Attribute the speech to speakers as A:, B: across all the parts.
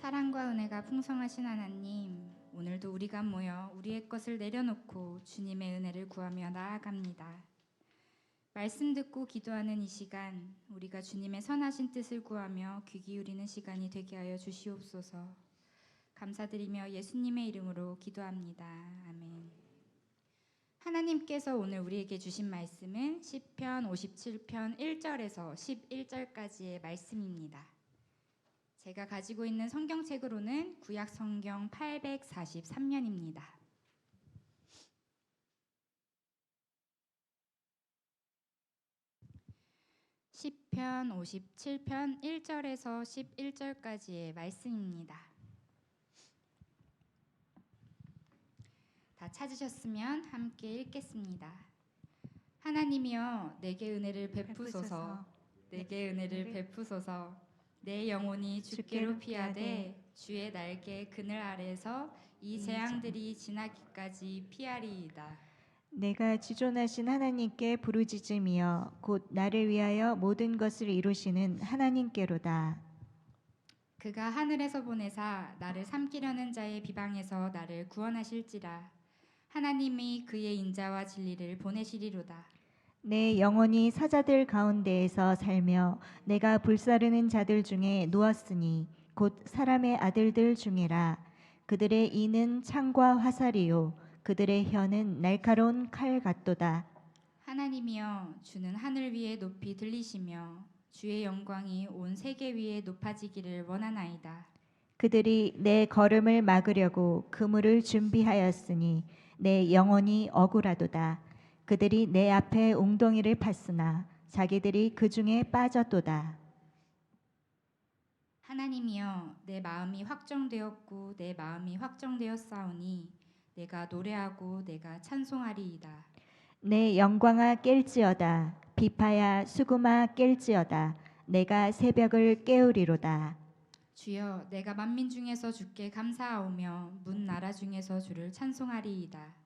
A: 사랑과 은혜가 풍성하신 하나님, 오늘도 우리가 모여 우리의 것을 내려놓고 주님의 은혜를 구하며 나아갑니다. 말씀 듣고 기도하는 이 시간, 우리가 주님의 선하신 뜻을 구하며 귀 기울이는 시간이 되게 하여 주시옵소서. 감사드리며 예수님의 이름으로 기도합니다. 아멘. 하나님께서 오늘 우리에게 주신 말씀은 시편 57편 1절에서 11절까지의 말씀입니다. 제가 가지고 있는 성경책으로는 구약 성경 843면입니다. 시편 57편 1절에서 11절까지의 말씀입니다. 다 찾으셨으면 함께 읽겠습니다. 하나님이여 내게 은혜를 베푸소서. 내게 은혜를 베푸소서. 내 영혼이 주께로 피하되 주의 날개 그늘 아래에서 이 재앙들이 지나기까지 피하리이다.
B: 내가 지존하신 하나님께 부르짖으며 곧 나를 위하여 모든 것을 이루시는 하나님께로다.
A: 그가 하늘에서 보내사 나를 삼키려는 자의 비방에서 나를 구원하실지라. 하나님이 그의 인자와 진리를 보내시리로다.
B: 내 영혼이 사자들 가운데에서 살며 내가 불사르는 자들 중에 누웠으니 곧 사람의 아들들 중이라. 그들의 이는 창과 화살이요 그들의 혀는 날카로운 칼 같도다.
A: 하나님이여 주는 하늘 위에 높이 들리시며 주의 영광이 온 세계 위에 높아지기를 원하나이다.
B: 그들이 내 걸음을 막으려고 그물을 준비하였으니 내 영혼이 억울하도다. 그들이 내 앞에 웅덩이를 팠으나 자기들이 그 중에 빠졌도다.
A: 하나님이여 내 마음이 확정되었고 내 마음이 확정되었사오니 내가 노래하고 내가 찬송하리이다.
B: 내 영광아 깰지어다. 비파야 수금아 깰지어다. 내가 새벽을 깨우리로다.
A: 주여 내가 만민 중에서 주께 감사하오며 문 나라 중에서 주를 찬송하리이다.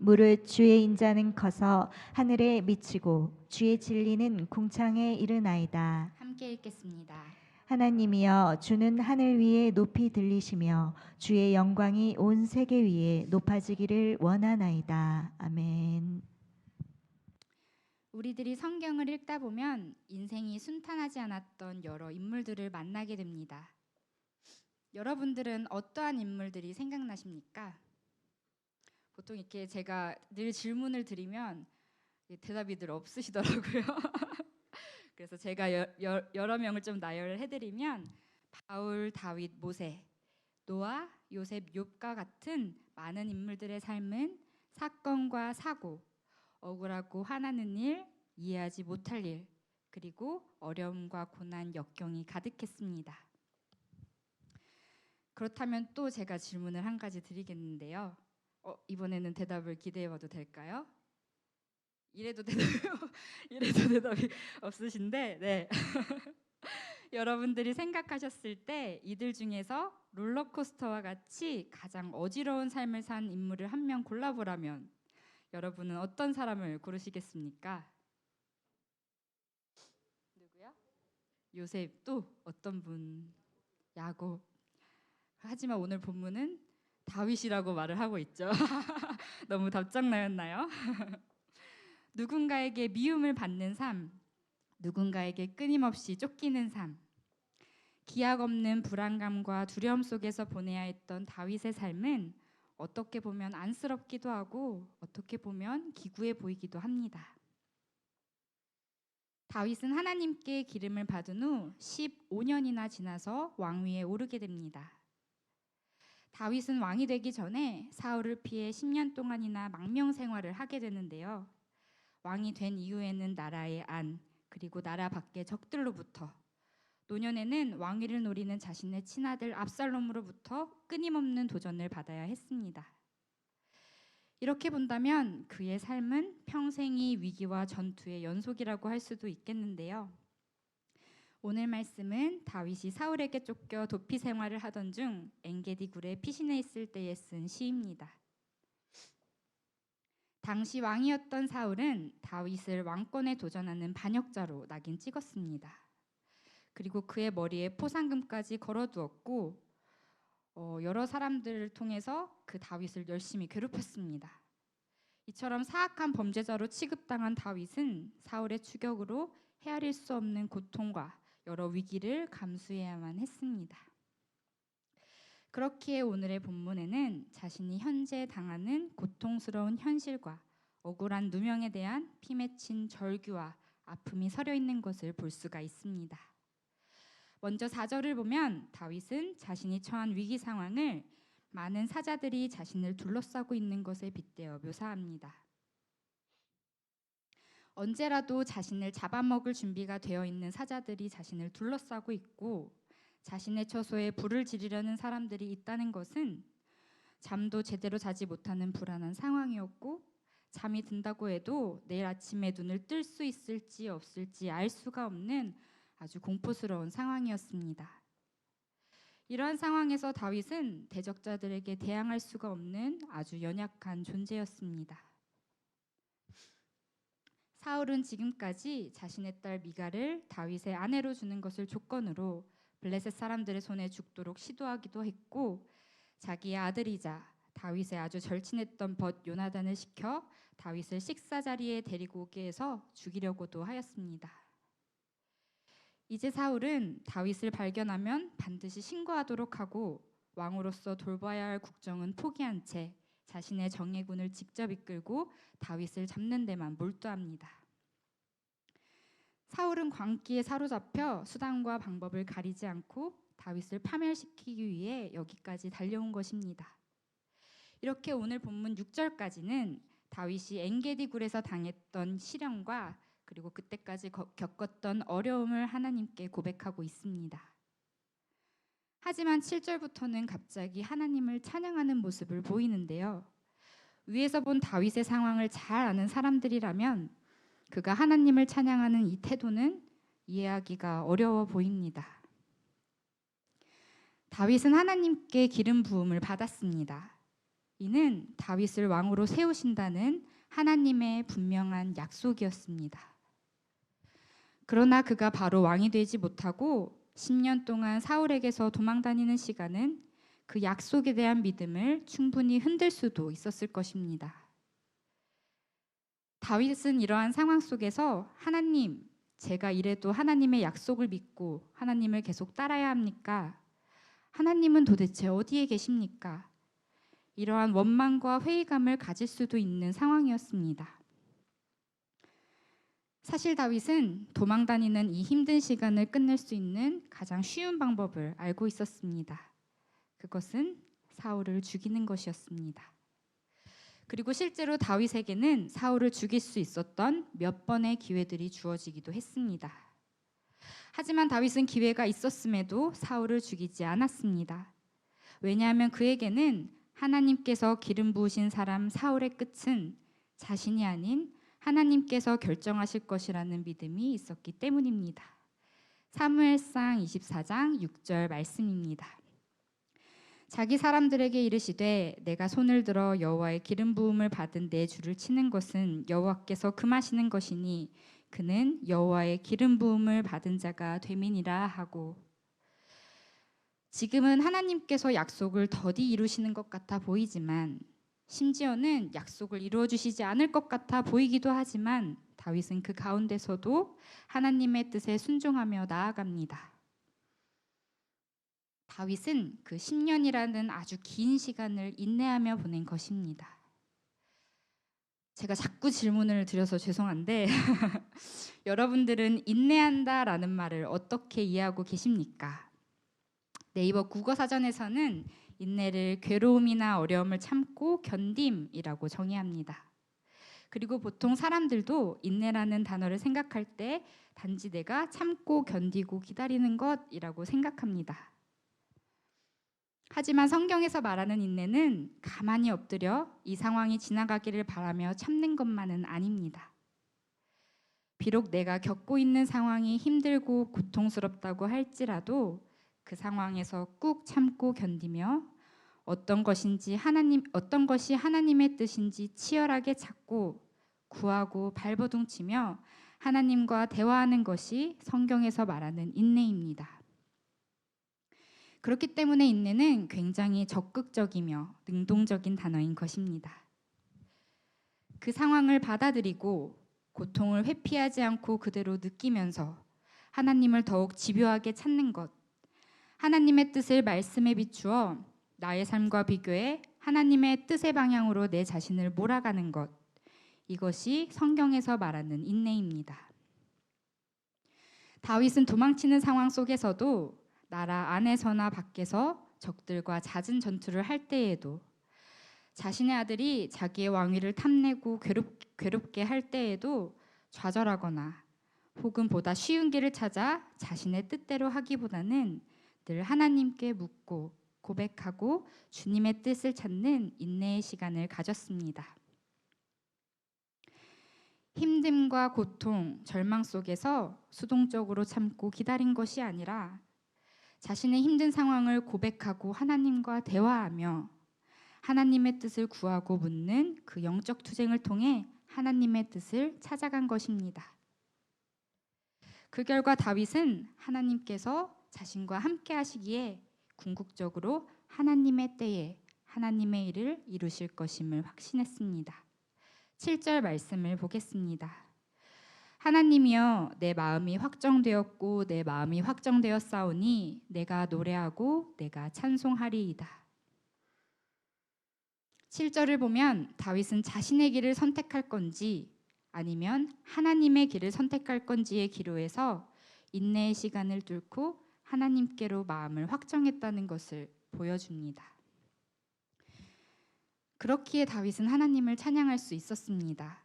B: 무릇 주의 인자는 커서 하늘에 미치고 주의 진리는 궁창에 이르나이다.
A: 함께 읽겠습니다.
B: 하나님이여 주는 하늘 위에 높이 들리시며 주의 영광이 온 세계 위에 높아지기를 원하나이다. 아멘.
A: 우리들이 성경을 읽다 보면 인생이 순탄하지 않았던 여러 인물들을 만나게 됩니다. 여러분들은 어떠한 인물들이 생각나십니까? 보통 이렇게 제가 늘 질문을 드리면 대답이 늘 없으시더라고요. 그래서 제가 여러 명을 좀 나열을 해드리면 바울, 다윗, 모세, 노아, 요셉, 욥과 같은 많은 인물들의 삶은 사건과 사고, 억울하고 화나는 일, 이해하지 못할 일, 그리고 어려움과 고난, 역경이 가득했습니다. 그렇다면 또 제가 질문을 한 가지 드리겠는데요. 이번에는 대답을 기대해봐도 될까요? 이래도 대답이 없으신데, 네. 여러분들이 생각하셨을 때 이들 중에서 롤러코스터와 같이 가장 어지러운 삶을 산 인물을 한 명 골라보라면 여러분은 어떤 사람을 고르시겠습니까? 누구요? 요셉. 또 어떤 분? 야곱. 하지만 오늘 본문은 다윗이라고 말을 하고 있죠. 너무 답장나였나요? 누군가에게 미움을 받는 삶, 누군가에게 끊임없이 쫓기는 삶, 기약 없는 불안감과 두려움 속에서 보내야 했던 다윗의 삶은 어떻게 보면 안쓰럽기도 하고 어떻게 보면 기구해 보이기도 합니다. 다윗은 하나님께 기름을 받은 후 15년이나 지나서 왕위에 오르게 됩니다. 다윗은 왕이 되기 전에 사울을 피해 10년 동안이나 망명 생활을 하게 되는데요. 왕이 된 이후에는 나라의 안, 그리고 나라 밖의 적들로부터, 노년에는 왕위를 노리는 자신의 친아들 압살롬으로부터 끊임없는 도전을 받아야 했습니다. 이렇게 본다면 그의 삶은 평생이 위기와 전투의 연속이라고 할 수도 있겠는데요. 오늘 말씀은 다윗이 사울에게 쫓겨 도피 생활을 하던 중 엔게디 굴에 피신해 있을 때에 쓴 시입니다. 당시 왕이었던 사울은 다윗을 왕권에 도전하는 반역자로 낙인 찍었습니다. 그리고 그의 머리에 포상금까지 걸어두었고 여러 사람들을 통해서 그 다윗을 열심히 괴롭혔습니다. 이처럼 사악한 범죄자로 취급당한 다윗은 사울의 추격으로 헤아릴 수 없는 고통과 여러 위기를 감수해야만 했습니다. 그렇기에 오늘의 본문에는 자신이 현재 당하는 고통스러운 현실과 억울한 누명에 대한 피 맺힌 절규와 아픔이 서려 있는 것을 볼 수가 있습니다. 먼저 4절을 보면 다윗은 자신이 처한 위기 상황을 많은 사자들이 자신을 둘러싸고 있는 것에 빗대어 묘사합니다. 언제라도 자신을 잡아먹을 준비가 되어 있는 사자들이 자신을 둘러싸고 있고 자신의 처소에 불을 지르려는 사람들이 있다는 것은 잠도 제대로 자지 못하는 불안한 상황이었고 잠이 든다고 해도 내일 아침에 눈을 뜰 수 있을지 없을지 알 수가 없는 아주 공포스러운 상황이었습니다. 이러한 상황에서 다윗은 대적자들에게 대항할 수가 없는 아주 연약한 존재였습니다. 사울은 지금까지 자신의 딸 미갈을 다윗의 아내로 주는 것을 조건으로 블레셋 사람들의 손에 죽도록 시도하기도 했고 자기의 아들이자 다윗의 아주 절친했던 벗 요나단을 시켜 다윗을 식사 자리에 데리고 오게 해서 죽이려고도 하였습니다. 이제 사울은 다윗을 발견하면 반드시 신고하도록 하고 왕으로서 돌봐야 할 국정은 포기한 채 자신의 정예군을 직접 이끌고 다윗을 잡는 데만 몰두합니다. 사울은 광기에 사로잡혀 수단과 방법을 가리지 않고 다윗을 파멸시키기 위해 여기까지 달려온 것입니다. 이렇게 오늘 본문 6절까지는 다윗이 엔게디 굴에서 당했던 시련과 그리고 그때까지 겪었던 어려움을 하나님께 고백하고 있습니다. 하지만 7절부터는 갑자기 하나님을 찬양하는 모습을 보이는데요. 위에서 본 다윗의 상황을 잘 아는 사람들이라면 그가 하나님을 찬양하는 이 태도는 이해하기가 어려워 보입니다. 다윗은 하나님께 기름 부음을 받았습니다. 이는 다윗을 왕으로 세우신다는 하나님의 분명한 약속이었습니다. 그러나 그가 바로 왕이 되지 못하고 10년 동안 사울에게서 도망다니는 시간은 그 약속에 대한 믿음을 충분히 흔들 수도 있었을 것입니다. 다윗은 이러한 상황 속에서 하나님, 제가 이래도 하나님의 약속을 믿고 하나님을 계속 따라야 합니까? 하나님은 도대체 어디에 계십니까? 이러한 원망과 회의감을 가질 수도 있는 상황이었습니다. 사실 다윗은 도망다니는 이 힘든 시간을 끝낼 수 있는 가장 쉬운 방법을 알고 있었습니다. 그것은 사울을 죽이는 것이었습니다. 그리고 실제로 다윗에게는 사울을 죽일 수 있었던 몇 번의 기회들이 주어지기도 했습니다. 하지만 다윗은 기회가 있었음에도 사울을 죽이지 않았습니다. 왜냐하면 그에게는 하나님께서 기름 부으신 사람 사울의 끝은 자신이 아닌 하나님께서 결정하실 것이라는 믿음이 있었기 때문입니다. 사무엘상 24장 6절 말씀입니다. 자기 사람들에게 이르시되 내가 손을 들어 여호와의 기름 부음을 받은 내 주를 치는 것은 여호와께서 금하시는 것이니 그는 여호와의 기름 부음을 받은 자가 됨이니라 하고, 지금은 하나님께서 약속을 더디 이루시는 것 같아 보이지만 심지어는 약속을 이루어 주시지 않을 것 같아 보이기도 하지만 다윗은 그 가운데서도 하나님의 뜻에 순종하며 나아갑니다. 다윗은 그 10년이라는 아주 긴 시간을 인내하며 보낸 것입니다. 제가 자꾸 질문을 드려서 죄송한데 여러분들은 인내한다라는 말을 어떻게 이해하고 계십니까? 네이버 국어사전에서는 인내를 괴로움이나 어려움을 참고 견딤이라고 정의합니다. 그리고 보통 사람들도 인내라는 단어를 생각할 때 단지 내가 참고 견디고 기다리는 것이라고 생각합니다. 하지만 성경에서 말하는 인내는 가만히 엎드려 이 상황이 지나가기를 바라며 참는 것만은 아닙니다. 비록 내가 겪고 있는 상황이 힘들고 고통스럽다고 할지라도 그 상황에서 꾹 참고 견디며 어떤 것이 하나님의 뜻인지 치열하게 찾고 구하고 발버둥치며 하나님과 대화하는 것이 성경에서 말하는 인내입니다. 그렇기 때문에 인내는 굉장히 적극적이며 능동적인 단어인 것입니다. 그 상황을 받아들이고 고통을 회피하지 않고 그대로 느끼면서 하나님을 더욱 집요하게 찾는 것, 하나님의 뜻을 말씀에 비추어 나의 삶과 비교해 하나님의 뜻의 방향으로 내 자신을 몰아가는 것, 이것이 성경에서 말하는 인내입니다. 다윗은 도망치는 상황 속에서도 나라 안에서나 밖에서 적들과 잦은 전투를 할 때에도, 자신의 아들이 자기의 왕위를 탐내고 괴롭게 할 때에도 좌절하거나 혹은 보다 쉬운 길을 찾아 자신의 뜻대로 하기보다는 늘 하나님께 묻고 고백하고 주님의 뜻을 찾는 인내의 시간을 가졌습니다. 힘듦과 고통, 절망 속에서 수동적으로 참고 기다린 것이 아니라 자신의 힘든 상황을 고백하고 하나님과 대화하며 하나님의 뜻을 구하고 묻는 그 영적 투쟁을 통해 하나님의 뜻을 찾아간 것입니다. 그 결과 다윗은 하나님께서 자신과 함께 하시기에 궁극적으로 하나님의 때에 하나님의 일을 이루실 것임을 확신했습니다. 7절 말씀을 보겠습니다. 하나님이여, 내 마음이 확정되었고 내 마음이 확정되었사오니 내가 노래하고 내가 찬송하리이다. 7절을 보면 다윗은 자신의 길을 선택할 건지 아니면 하나님의 길을 선택할 건지의 기로에서 인내의 시간을 뚫고 하나님께로 마음을 확정했다는 것을 보여줍니다. 그렇기에 다윗은 하나님을 찬양할 수 있었습니다.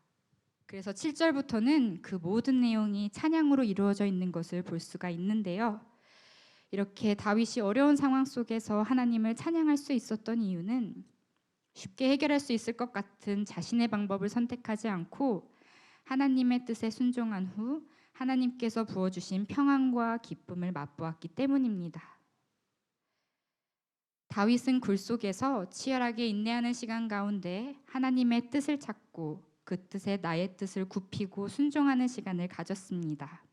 A: 그래서 7절부터는 그 모든 내용이 찬양으로 이루어져 있는 것을 볼 수가 있는데요. 이렇게 다윗이 어려운 상황 속에서 하나님을 찬양할 수 있었던 이유는 쉽게 해결할 수 있을 것 같은 자신의 방법을 선택하지 않고 하나님의 뜻에 순종한 후 하나님께서 부어주신 평안과 기쁨을 맛보았기 때문입니다. 다윗은 굴 속에서 치열하게 인내하는 시간 가운데 하나님의 뜻을 찾고 그 뜻에 나의 뜻을 굽히고 순종하는 시간을 가졌습니다.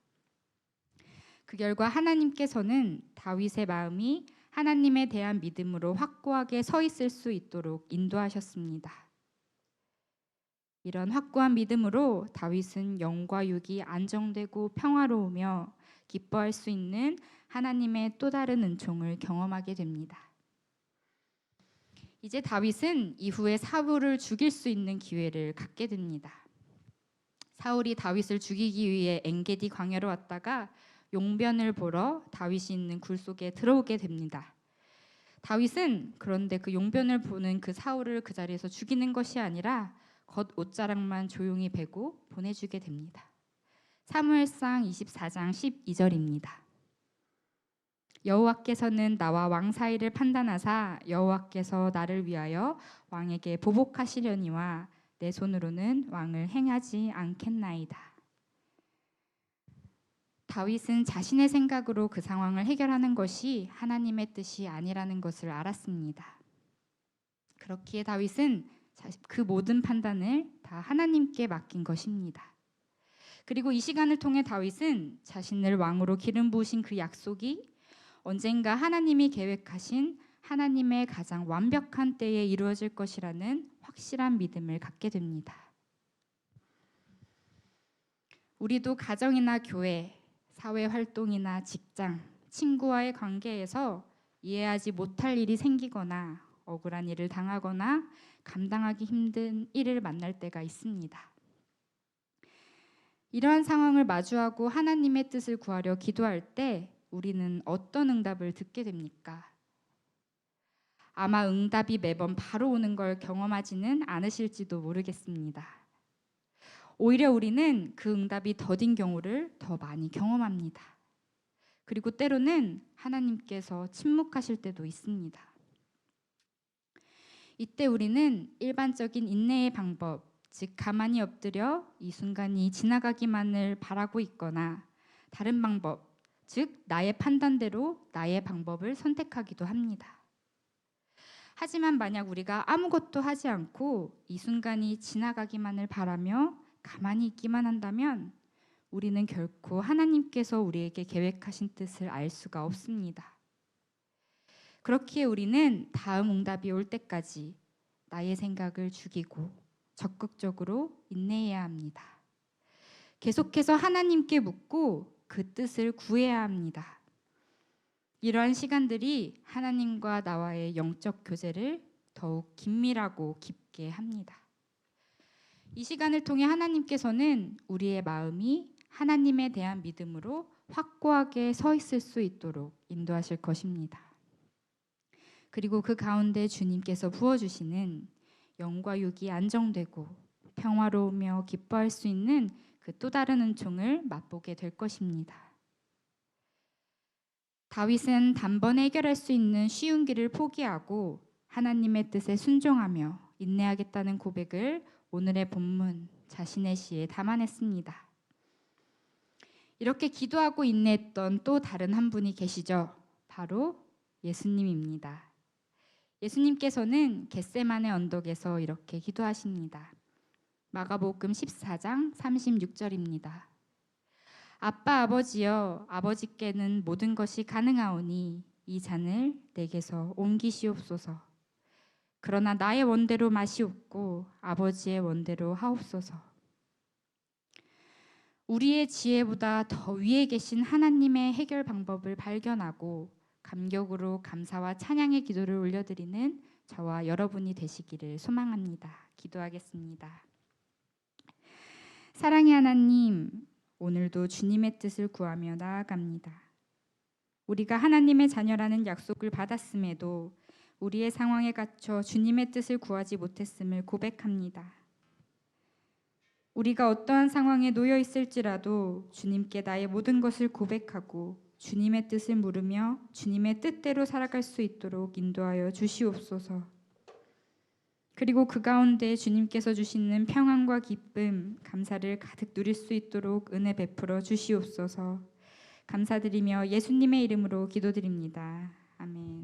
A: 그 결과 하나님께서는 다윗의 마음이 하나님에 대한 믿음으로 확고하게 서 있을 수 있도록 인도하셨습니다. 이런 확고한 믿음으로 다윗은 영과 육이 안정되고 평화로우며 기뻐할 수 있는 하나님의 또 다른 은총을 경험하게 됩니다. 이제 다윗은 이후에 사울을 죽일 수 있는 기회를 갖게 됩니다. 사울이 다윗을 죽이기 위해 엔게디 광야로 왔다가 용변을 보러 다윗이 있는 굴 속에 들어오게 됩니다. 다윗은 그런데 그 용변을 보는 그 사울을 그 자리에서 죽이는 것이 아니라 겉 옷자락만 조용히 베고 보내주게 됩니다. 사무엘상 24장 12절입니다. 여호와께서는 나와 왕 사이를 판단하사 여호와께서 나를 위하여 왕에게 보복하시려니와 내 손으로는 왕을 행하지 않겠나이다. 다윗은 자신의 생각으로 그 상황을 해결하는 것이 하나님의 뜻이 아니라는 것을 알았습니다. 그렇기에 다윗은 그 모든 판단을 다 하나님께 맡긴 것입니다. 그리고 이 시간을 통해 다윗은 자신을 왕으로 기름 부으신 그 약속이 언젠가 하나님이 계획하신 하나님의 가장 완벽한 때에 이루어질 것이라는 확실한 믿음을 갖게 됩니다. 우리도 가정이나 교회, 사회 활동이나 직장, 친구와의 관계에서 이해하지 못할 일이 생기거나 억울한 일을 당하거나 감당하기 힘든 일을 만날 때가 있습니다. 이러한 상황을 마주하고 하나님의 뜻을 구하려 기도할 때 우리는 어떤 응답을 듣게 됩니까? 아마 응답이 매번 바로 오는 걸 경험하지는 않으실지도 모르겠습니다. 오히려 우리는 그 응답이 더딘 경우를 더 많이 경험합니다. 그리고 때로는 하나님께서 침묵하실 때도 있습니다. 이때 우리는 일반적인 인내의 방법, 즉 가만히 엎드려 이 순간이 지나가기만을 바라고 있거나 다른 방법, 즉 나의 판단대로 나의 방법을 선택하기도 합니다. 하지만 만약 우리가 아무것도 하지 않고 이 순간이 지나가기만을 바라며 가만히 있기만 한다면 우리는 결코 하나님께서 우리에게 계획하신 뜻을 알 수가 없습니다. 그렇기에 우리는 다음 응답이 올 때까지 나의 생각을 죽이고 적극적으로 인내해야 합니다. 계속해서 하나님께 묻고 그 뜻을 구해야 합니다. 이러한 시간들이 하나님과 나와의 영적 교제를 더욱 긴밀하고 깊게 합니다. 이 시간을 통해 하나님께서는 우리의 마음이 하나님에 대한 믿음으로 확고하게 서 있을 수 있도록 인도하실 것입니다. 그리고 그 가운데 주님께서 부어주시는 영과 육이 안정되고 평화로우며 기뻐할 수 있는 그 또 다른 은총을 맛보게 될 것입니다. 다윗은 단번에 해결할 수 있는 쉬운 길을 포기하고 하나님의 뜻에 순종하며 인내하겠다는 고백을 오늘의 본문 자신의 시에 담아냈습니다. 이렇게 기도하고 인내했던 또 다른 한 분이 계시죠. 바로 예수님입니다. 예수님께서는 겟세마네 언덕에서 이렇게 기도하십니다. 마가복음 14장 36절입니다. 아빠 아버지여, 아버지께는 모든 것이 가능하오니 이 잔을 내게서 옮기시옵소서. 그러나 나의 원대로 마시옵고 아버지의 원대로 하옵소서. 우리의 지혜보다 더 위에 계신 하나님의 해결 방법을 발견하고 감격으로 감사와 찬양의 기도를 올려드리는 저와 여러분이 되시기를 소망합니다. 기도하겠습니다. 사랑의 하나님, 오늘도 주님의 뜻을 구하며 나아갑니다. 우리가 하나님의 자녀라는 약속을 받았음에도 우리의 상황에 갇혀 주님의 뜻을 구하지 못했음을 고백합니다. 우리가 어떠한 상황에 놓여 있을지라도 주님께 나의 모든 것을 고백하고 주님의 뜻을 물으며 주님의 뜻대로 살아갈 수 있도록 인도하여 주시옵소서. 그리고 그 가운데 주님께서 주시는 평안과 기쁨, 감사를 가득 누릴 수 있도록 은혜 베풀어 주시옵소서. 감사드리며 예수님의 이름으로 기도드립니다. 아멘.